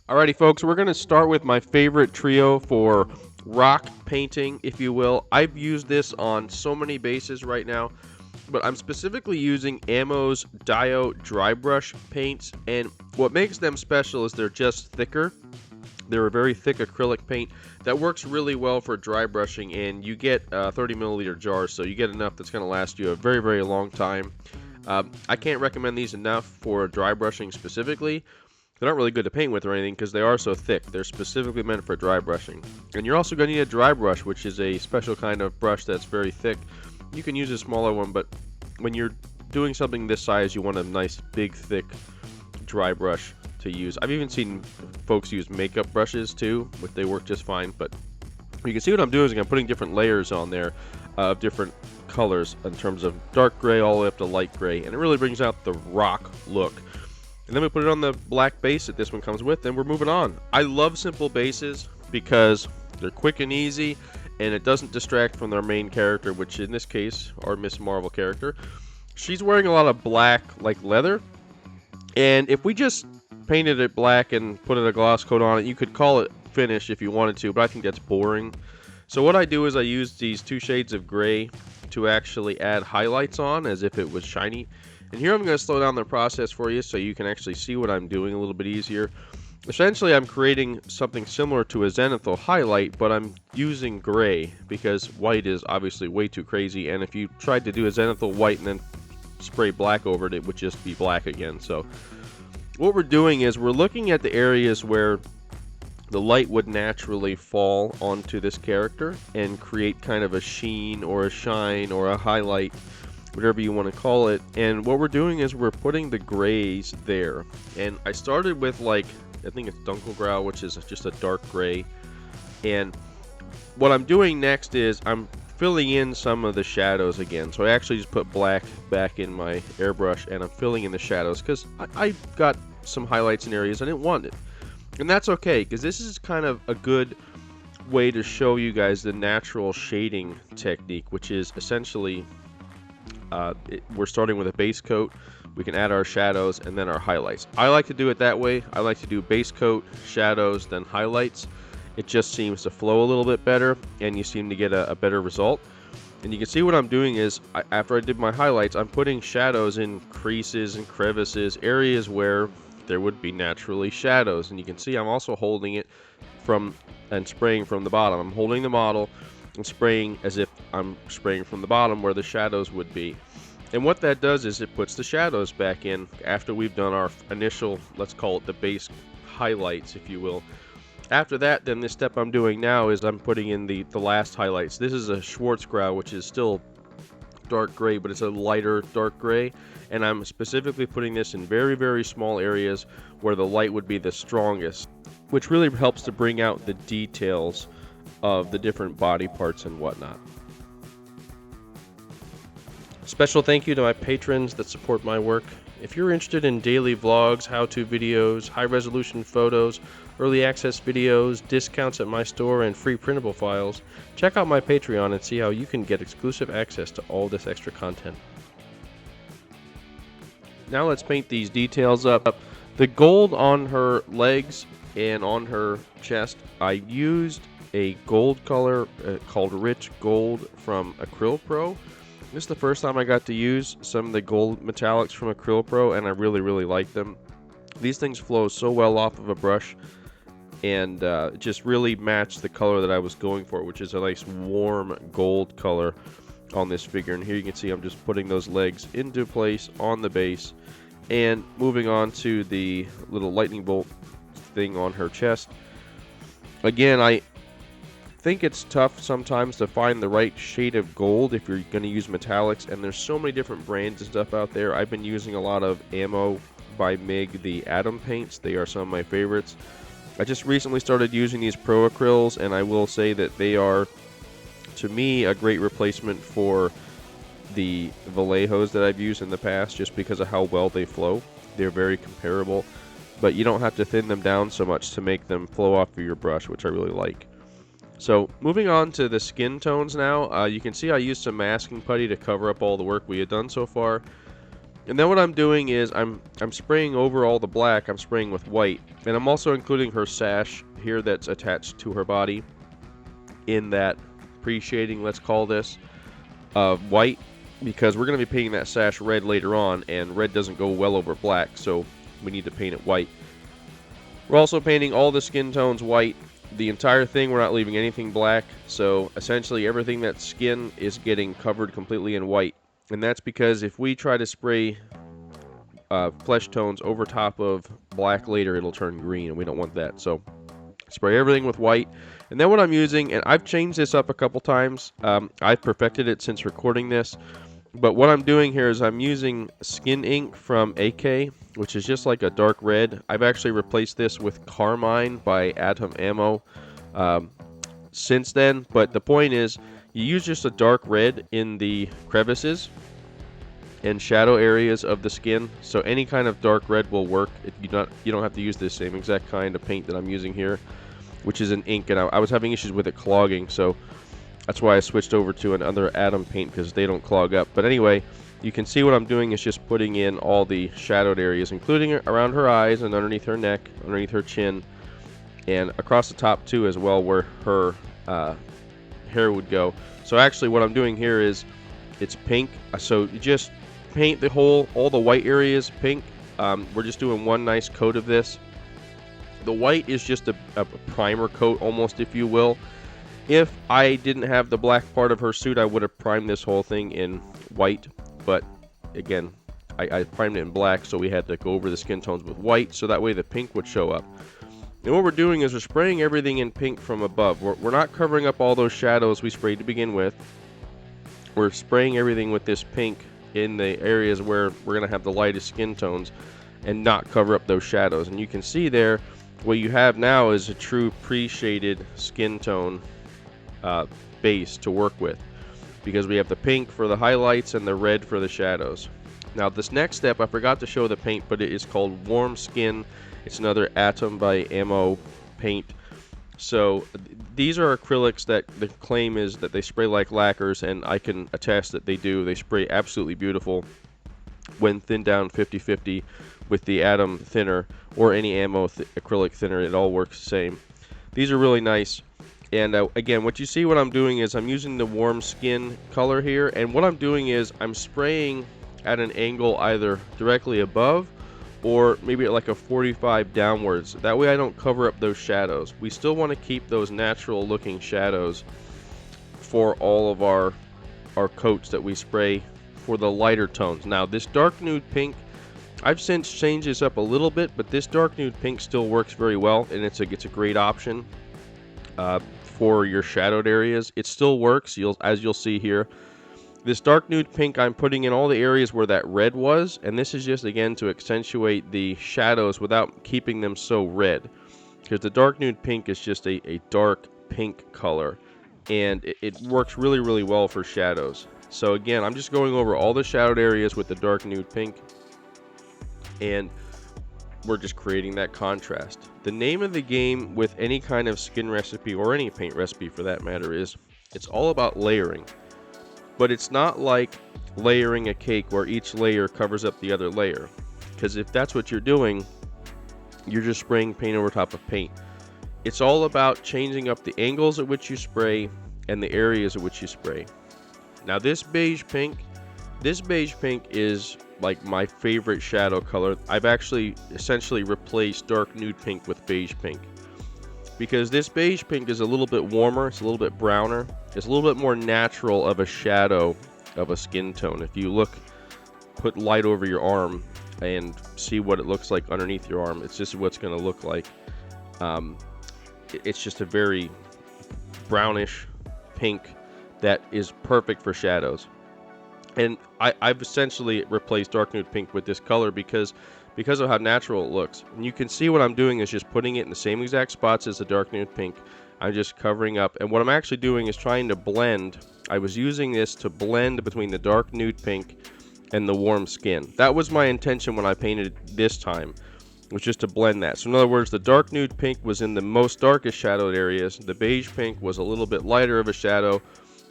Alrighty, folks, we're going to start with my favorite trio for rock painting, if you will. I've used this on so many bases right now, but I'm specifically using Ammo's Dio dry brush paints, and what makes them special is they're just thicker. They're a very thick acrylic paint that works really well for dry brushing, and you get 30 milliliter jars, so you get enough that's going to last you a very, very long time. I can't recommend these enough for dry brushing specifically. They're not really good to paint with or anything because they are so thick. They're specifically meant for dry brushing. And you're also going to need a dry brush, which is a special kind of brush that's very thick. You can use a smaller one, but when you're doing something this size, you want a nice, big, thick dry brush to use. I've even seen folks use makeup brushes too, but they work just fine. But you can see what I'm doing is I'm putting different layers on there of different colors in terms of dark gray all the way up to light gray, and it really brings out the rock look. And then we put it on the black base that this one comes with, and we're moving on. I love simple bases because they're quick and easy, and it doesn't distract from their main character, which in this case, our Miss Marvel character. She's wearing a lot of black, like leather, and if we just painted it black and put a gloss coat on it, you could call it finished if you wanted to, but I think that's boring. So what I do is I use these two shades of gray to actually add highlights on as if it was shiny. And here I'm going to slow down the process for you so you can actually see what I'm doing a little bit easier. Essentially, I'm creating something similar to a zenithal highlight, but I'm using gray because white is obviously way too crazy. And if you tried to do a zenithal white and then spray black over it, it would just be black again. So what we're doing is we're looking at the areas where the light would naturally fall onto this character and create kind of a sheen or a shine or a highlight, whatever you want to call it. And what we're doing is we're putting the grays there. And I started with, like, I think it's Dunkelgrau, which is just a dark gray. And what I'm doing next is I'm filling in some of the shadows again. So I actually just put black back in my airbrush and I'm filling in the shadows because I got some highlights in areas I didn't want it. And that's okay, because this is kind of a good way to show you guys the natural shading technique, which is essentially we're starting with a base coat. We can add our shadows and then our highlights. I like to do it that way. I like to do base coat, shadows, then highlights. It just seems to flow a little bit better, and you seem to get a better result. And you can see what I'm doing is, after I did my highlights, I'm putting shadows in creases and crevices, areas where there would be naturally shadows. And you can see I'm also holding it from and spraying from the bottom. I'm holding the model and spraying as if I'm spraying from the bottom where the shadows would be. And what that does is it puts the shadows back in after we've done our initial, let's call it the base highlights, if you will. After that, then this step I'm doing now is I'm putting in the last highlights. This is a Schwarzgrau, which is still dark gray, but it's a lighter dark gray. And I'm specifically putting this in very, very small areas where the light would be the strongest, which really helps to bring out the details of the different body parts and whatnot. Special thank you to my patrons that support my work. If you're interested in daily vlogs, how-to videos, high-resolution photos, early access videos, discounts at my store, and free printable files, check out my Patreon and see how you can get exclusive access to all this extra content. Now let's paint these details up. The gold on her legs and on her chest, I used a gold color called Rich Gold from Acryl Pro. This is the first time I got to use some of the gold metallics from Acryl Pro, and I really, really like them. These things flow so well off of a brush, and just really match the color that I was going for, which is a nice warm gold color on this figure. And here you can see I'm just putting those legs into place on the base and moving on to the little lightning bolt thing on her chest. Again, I think it's tough sometimes to find the right shade of gold if you're going to use metallics, and there's so many different brands and stuff out there. I've been using a lot of Ammo by MIG, the Atom paints. They are some of my favorites. I just recently started using these Pro Acryls, and I will say that they are, to me, a great replacement for the Vallejos that I've used in the past, just because of how well they flow. They're very comparable, but you don't have to thin them down so much to make them flow off of your brush, which I really like. So moving on to the skin tones now, you can see I used some masking putty to cover up all the work we had done so far. And then what I'm doing is I'm spraying over all the black. I'm spraying with white, and I'm also including her sash here that's attached to her body in that pre-shading, let's call this, of white, because we're going to be painting that sash red later on, and red doesn't go well over black, so we need to paint it white. We're also painting all the skin tones white, the entire thing. We're not leaving anything black, so essentially everything that's skin is getting covered completely in white. And that's because if we try to spray flesh tones over top of black later, it'll turn green, and we don't want that. So spray everything with white. And then what I'm using, and I've changed this up a couple times, I've perfected it since recording this, but what I'm doing here is I'm using skin ink from AK, which is just like a dark red. I've actually replaced this with Carmine by Atom Ammo since then, but the point is you use just a dark red in the crevices and shadow areas of the skin, so any kind of dark red will work. You don't have to use the same exact kind of paint that I'm using here, which is an ink, and I was having issues with it clogging, so that's why I switched over to another Atom paint, because they don't clog up. But anyway, you can see what I'm doing is just putting in all the shadowed areas, including around her eyes and underneath her neck, underneath her chin, and across the top too as well, where her hair would go. So actually what I'm doing here is it's pink, so you just paint all the white areas pink. We're just doing one nice coat of this. The white is just a primer coat almost, if you will. If I didn't have the black part of her suit, I would have primed this whole thing in white, but again, I primed it in black, so we had to go over the skin tones with white, so that way the pink would show up. And what we're doing is we're spraying everything in pink from above. We're not covering up all those shadows we sprayed to begin with. We're spraying everything with this pink in the areas where we're going to have the lightest skin tones and not cover up those shadows. And you can see there, what you have now is a true pre-shaded skin tone base to work with, because we have the pink for the highlights and the red for the shadows. Now this next step, I forgot to show the paint, but it is called Warm Skin. It's another Atom by Ammo paint. So these are acrylics that the claim is that they spray like lacquers, and I can attest that they do. They spray absolutely beautiful when thinned down 50-50 with the Atom thinner or any ammo acrylic thinner. It all works the same. These are really nice. And again, what you see what I'm doing is I'm using the Warm Skin color here, and what I'm doing is I'm spraying at an angle either directly above or maybe at like a 45 downwards. That way I don't cover up those shadows. We still want to keep those natural looking shadows for all of our coats that we spray for the lighter tones. Now this dark nude pink, I've since changed this up a little bit, but this dark nude pink still works very well, and it's a great option for your shadowed areas. It still works, as you'll see here. This dark nude pink I'm putting in all the areas where that red was, and this is just again to accentuate the shadows without keeping them so red, because the dark nude pink is just a dark pink color, and it works really well for shadows. So again, I'm just going over all the shadowed areas with the dark nude pink, and we're just creating that contrast. The name of the game with any kind of skin recipe, or any paint recipe for that matter, is it's all about layering. But it's not like layering a cake where each layer covers up the other layer, because if that's what you're doing, you're just spraying paint over top of paint. It's all about changing up the angles at which you spray and the areas at which you spray. Now this beige pink is like my favorite shadow color. I've actually essentially replaced dark nude pink with beige pink, because this beige pink is a little bit warmer, it's a little bit browner, it's a little bit more natural of a shadow of a skin tone. If you put light over your arm and see what it looks like underneath your arm, it's just what's going to look like. It's just a very brownish pink that is perfect for shadows. And I've essentially replaced dark nude pink with this color because of how natural it looks. And you can see what I'm doing is just putting it in the same exact spots as the dark nude pink. I'm just covering up, and what I'm actually doing is trying to blend. I was using this to blend between the dark nude pink and the Warm Skin. That was my intention when I painted this time, was just to blend that. So in other words, the dark nude pink was in the most darkest shadowed areas, the beige pink was a little bit lighter of a shadow,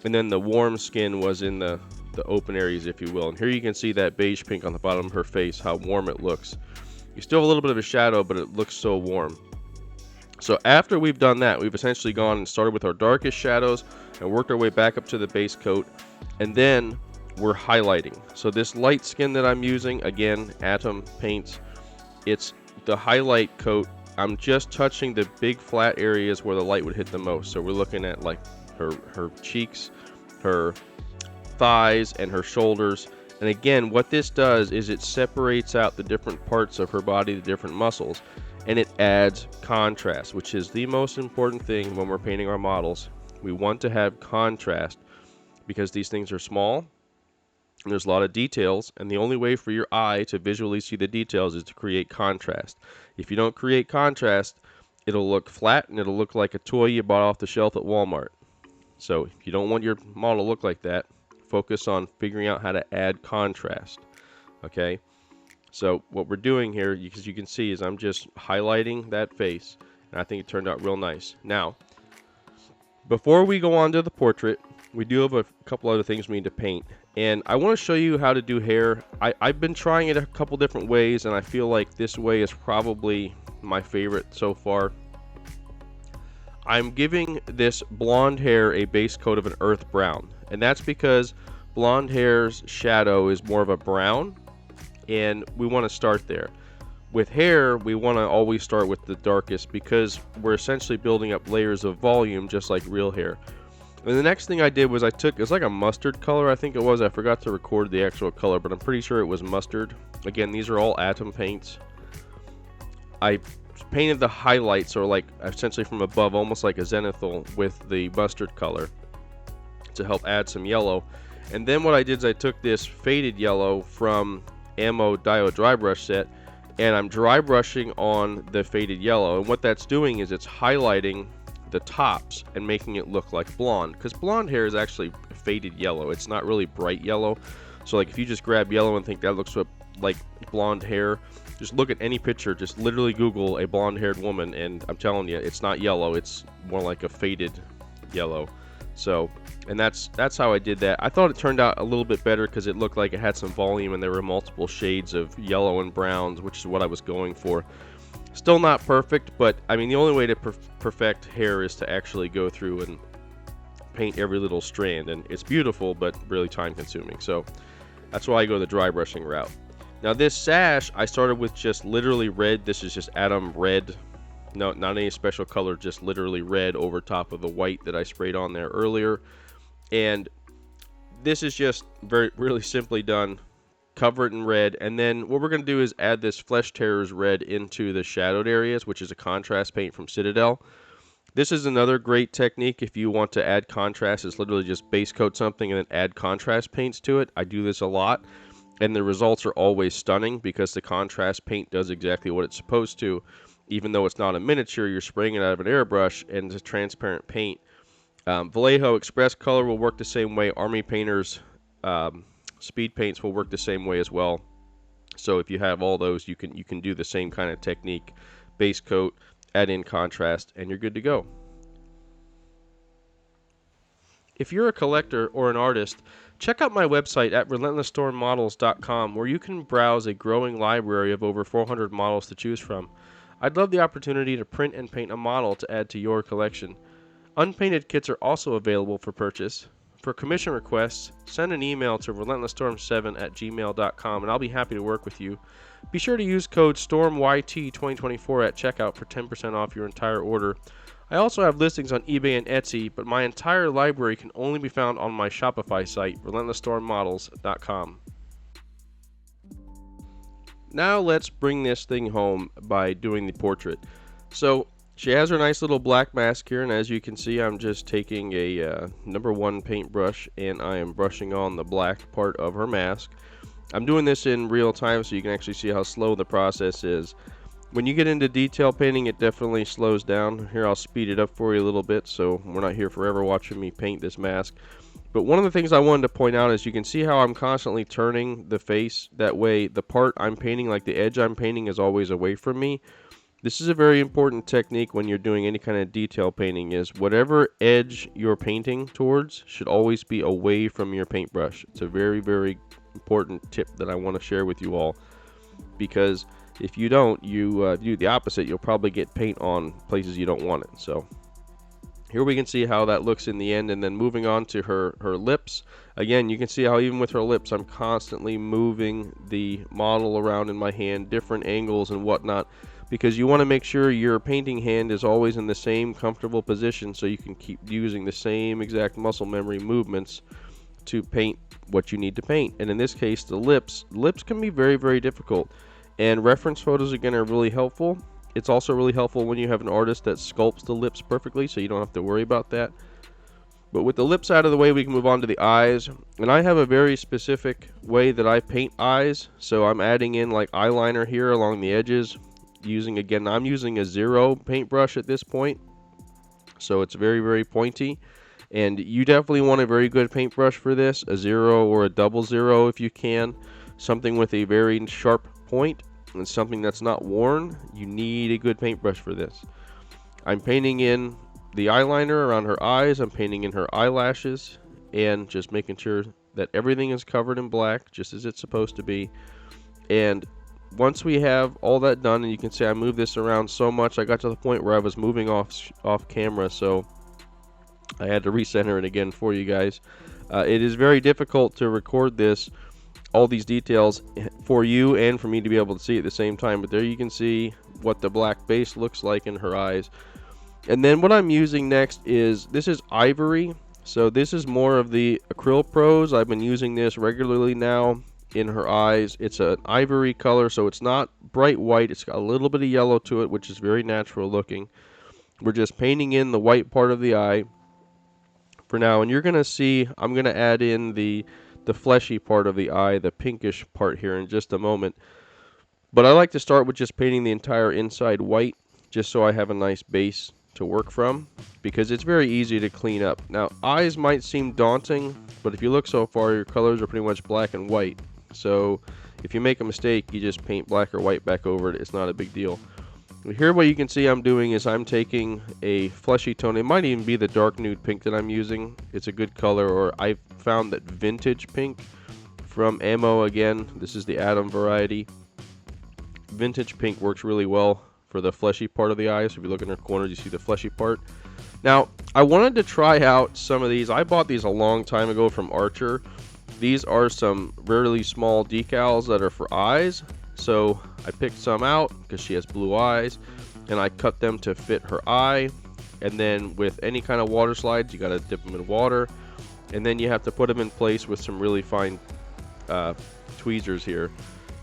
and then the Warm Skin was in the the open areas, if you will. And here you can see that beige pink on the bottom of her face, how warm it looks. You still have a little bit of a shadow, but it looks so warm. So after we've done that, we've essentially gone and started with our darkest shadows and worked our way back up to the base coat, and then we're highlighting. So this light skin that I'm using, again, Atom Paints, it's the highlight coat. I'm just touching the big flat areas where the light would hit the most. So we're looking at like her cheeks, her thighs, and her shoulders. And again, what this does is it separates out the different parts of her body, the different muscles, and it adds contrast, which is the most important thing when we're painting our models. We want to have contrast because these things are small and there's a lot of details, and the only way for your eye to visually see the details is to create contrast. If you don't create contrast, it'll look flat and it'll look like a toy you bought off the shelf at Walmart. So if you don't want your model to look like that, focus on figuring out how to add contrast. Okay, so what we're doing here, as you can see, is I'm just highlighting that face, and I think it turned out real nice. Now, before we go on to the portrait, we do have a couple other things we need to paint, and I want to show you how to do hair. I've been trying it a couple different ways, and I feel like this way is probably my favorite so far. I'm giving this blonde hair a base coat of an earth brown, and that's because blonde hair's shadow is more of a brown, and we want to start there. With hair, we want to always start with the darkest because we're essentially building up layers of volume just like real hair. And the next thing I did was it's like a mustard color, I think it was. I forgot to record the actual color, but I'm pretty sure it was mustard. Again, these are all Atom paints. I painted the highlights, or like essentially from above, almost like a zenithal, with the mustard color to help add some yellow. And then what I did is I took this faded yellow from Dio dry brush set, and I'm dry brushing on the faded yellow, and what that's doing is it's highlighting the tops and making it look like blonde, because blonde hair is actually faded yellow. It's not really bright yellow. So like if you just grab yellow and think that looks like blonde hair, just look at any picture, just literally Google a blonde haired woman, and I'm telling you, it's not yellow, it's more like a faded yellow. So, and that's how I did that. I thought it turned out a little bit better because it looked like it had some volume and there were multiple shades of yellow and browns, which is what I was going for. Still not perfect, but I mean, the only way to perfect hair is to actually go through and paint every little strand, and it's beautiful but really time consuming. So that's why I go the dry brushing route. Now this sash, I started with just literally red. This is just Atom red. No, not any special color, just literally red over top of the white that I sprayed on there earlier. And this is just really simply done. Cover it in red, and then what we're going to do is add this Flesh Terrors red into the shadowed areas, which is a contrast paint from Citadel. This is another great technique if you want to add contrast. It's literally just base coat something and then add contrast paints to it. I do this a lot, and the results are always stunning because the contrast paint does exactly what it's supposed to. Even though it's not a miniature, you're spraying it out of an airbrush, and it's a transparent paint. Vallejo Express Color will work the same way. Army Painters speed paints will work the same way as well. So if you have all those, you can do the same kind of technique. Base coat, add in contrast, and you're good to go. If you're a collector or an artist, check out my website at relentlessstormmodels.com, where you can browse a growing library of over 400 models to choose from. I'd love the opportunity to print and paint a model to add to your collection. Unpainted kits are also available for purchase. For commission requests, send an email to relentlessstorm7@gmail.com, and I'll be happy to work with you. Be sure to use code STORMYT2024 at checkout for 10% off your entire order. I also have listings on eBay and Etsy, but my entire library can only be found on my Shopify site, relentlessstormmodels.com. Now let's bring this thing home by doing the portrait. So she has her nice little black mask here, and as you can see, I'm just taking a number 1 paintbrush, and I am brushing on the black part of her mask. I'm doing this in real time so you can actually see how slow the process is. When you get into detail painting, it definitely slows down. Here, I'll speed it up for you a little bit so we're not here forever watching me paint this mask. But one of the things I wanted to point out is you can see how I'm constantly turning the face. That way, the part I'm painting, like the edge I'm painting, is always away from me. This is a very important technique when you're doing any kind of detail painting, is whatever edge you're painting towards should always be away from your paintbrush. It's a very, very important tip that I want to share with you all, because if you don't, you do the opposite, you'll probably get paint on places you don't want it. So here we can see how that looks in the end. And then moving on to her lips, again, you can see how even with her lips, I'm constantly moving the model around in my hand, different angles and whatnot, because you want to make sure your painting hand is always in the same comfortable position, so you can keep using the same exact muscle memory movements to paint what you need to paint. And in this case, the lips can be very, very difficult, and reference photos again are really helpful. It's also really helpful when you have an artist that sculpts the lips perfectly, so you don't have to worry about that. But with the lips out of the way, we can move on to the eyes. And I have a very specific way that I paint eyes. So I'm adding in like eyeliner here along the edges. I'm using a 0 paintbrush at this point. So it's very, very pointy. And you definitely want a very good paintbrush for this. A 0 or a 00 if you can. Something with a very sharp point. And something that's not worn. You need a good paintbrush for this. I'm painting in the eyeliner around her eyes. I'm painting in her eyelashes, and just making sure that everything is covered in black, just as it's supposed to be. And once we have all that done, and you can see I moved this around so much, I got to the point where I was moving off camera, so I had to recenter it again for you guys. It is very difficult to record all these details for you and for me to be able to see at the same time, but there you can see what the black base looks like in her eyes. And then what I'm using next is, this is ivory, so this is more of the Acryl Pros. I've been using this regularly now in her eyes. It's an ivory color, so it's not bright white, it's got a little bit of yellow to it, which is very natural looking. We're just painting in the white part of the eye for now, and you're gonna see I'm gonna add in the fleshy part of the eye, the pinkish part, here in just a moment. But I like to start with just painting the entire inside white, just so I have a nice base to work from, because it's very easy to clean up. Now, eyes might seem daunting, but if you look so far, your colors are pretty much black and white. So if you make a mistake, you just paint black or white back over it. It's not a big deal. Here what you can see I'm doing is I'm taking a fleshy tone. It might even be the dark nude pink that I'm using. It's a good color. Or I've found that vintage pink from Ammo, again, this is the Atom variety. Vintage pink works really well for the fleshy part of the eye. So if you look in her corners, you see the fleshy part. Now, I wanted to try out some of these. I bought these a long time ago from Archer. These are some really small decals that are for eyes. So I picked some out because she has blue eyes, and I cut them to fit her eye. And then with any kind of water slides, you got to dip them in water, and then you have to put them in place with some really fine tweezers here.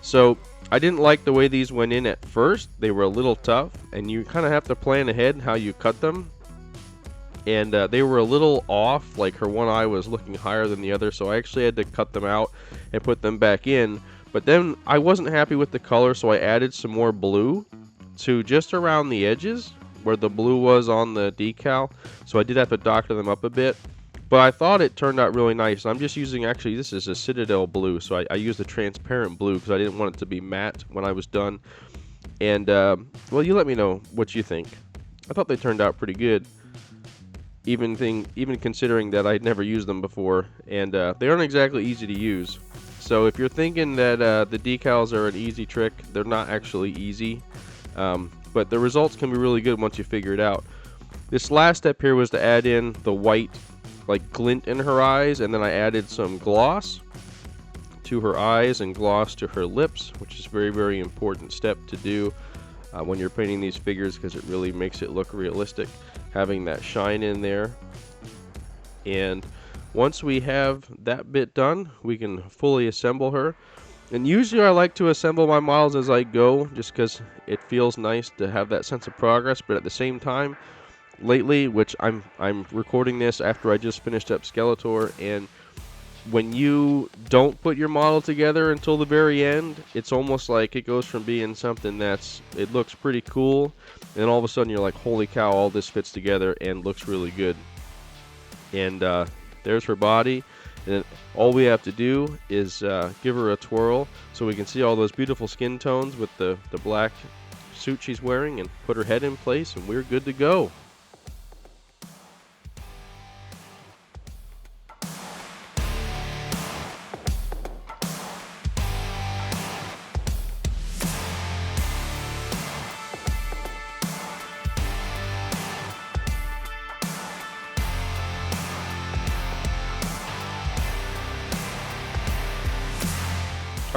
So I didn't like the way these went in at first. They were a little tough, and you kind of have to plan ahead how you cut them. And they were a little off, like her one eye was looking higher than the other, so I actually had to cut them out and put them back in. But then I wasn't happy with the color, so I added some more blue to just around the edges where the blue was on the decal. So I did have to doctor them up a bit, but I thought it turned out really nice. I'm just using, actually, this is a Citadel blue, so I used a transparent blue because I didn't want it to be matte when I was done. And, well, you let me know what you think. I thought they turned out pretty good, even considering that I'd never used them before, and they aren't exactly easy to use. So if you're thinking that the decals are an easy trick, they're not actually easy, but the results can be really good once you figure it out. This last step here was to add in the white, like, glint in her eyes, and then I added some gloss to her eyes and gloss to her lips, which is a very, very important step to do when you're painting these figures, because it really makes it look realistic, having that shine in there. And once we have that bit done, we can fully assemble her. And usually I like to assemble my models as I go, just because it feels nice to have that sense of progress. But at the same time, lately, which I'm recording this after I just finished up Skeletor, and when you don't put your model together until the very end, it's almost like it goes from being something it looks pretty cool, and then all of a sudden you're like, holy cow, all this fits together and looks really good. And there's her body, and all we have to do is give her a twirl so we can see all those beautiful skin tones with the black suit she's wearing and put her head in place, and we're good to go.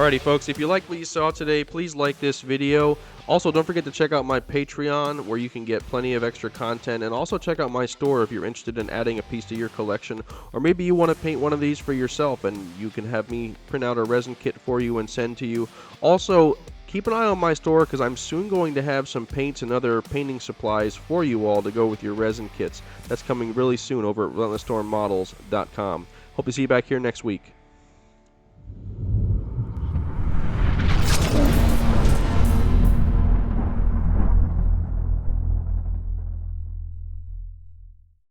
Alrighty folks, if you like what you saw today, please like this video. Also, don't forget to check out my Patreon, where you can get plenty of extra content, and also check out my store if you're interested in adding a piece to your collection, or maybe you want to paint one of these for yourself and you can have me print out a resin kit for you and send to you. Also, keep an eye on my store, because I'm soon going to have some paints and other painting supplies for you all to go with your resin kits. That's coming really soon over at RelentlessStormModels.com. Hope to see you back here next week.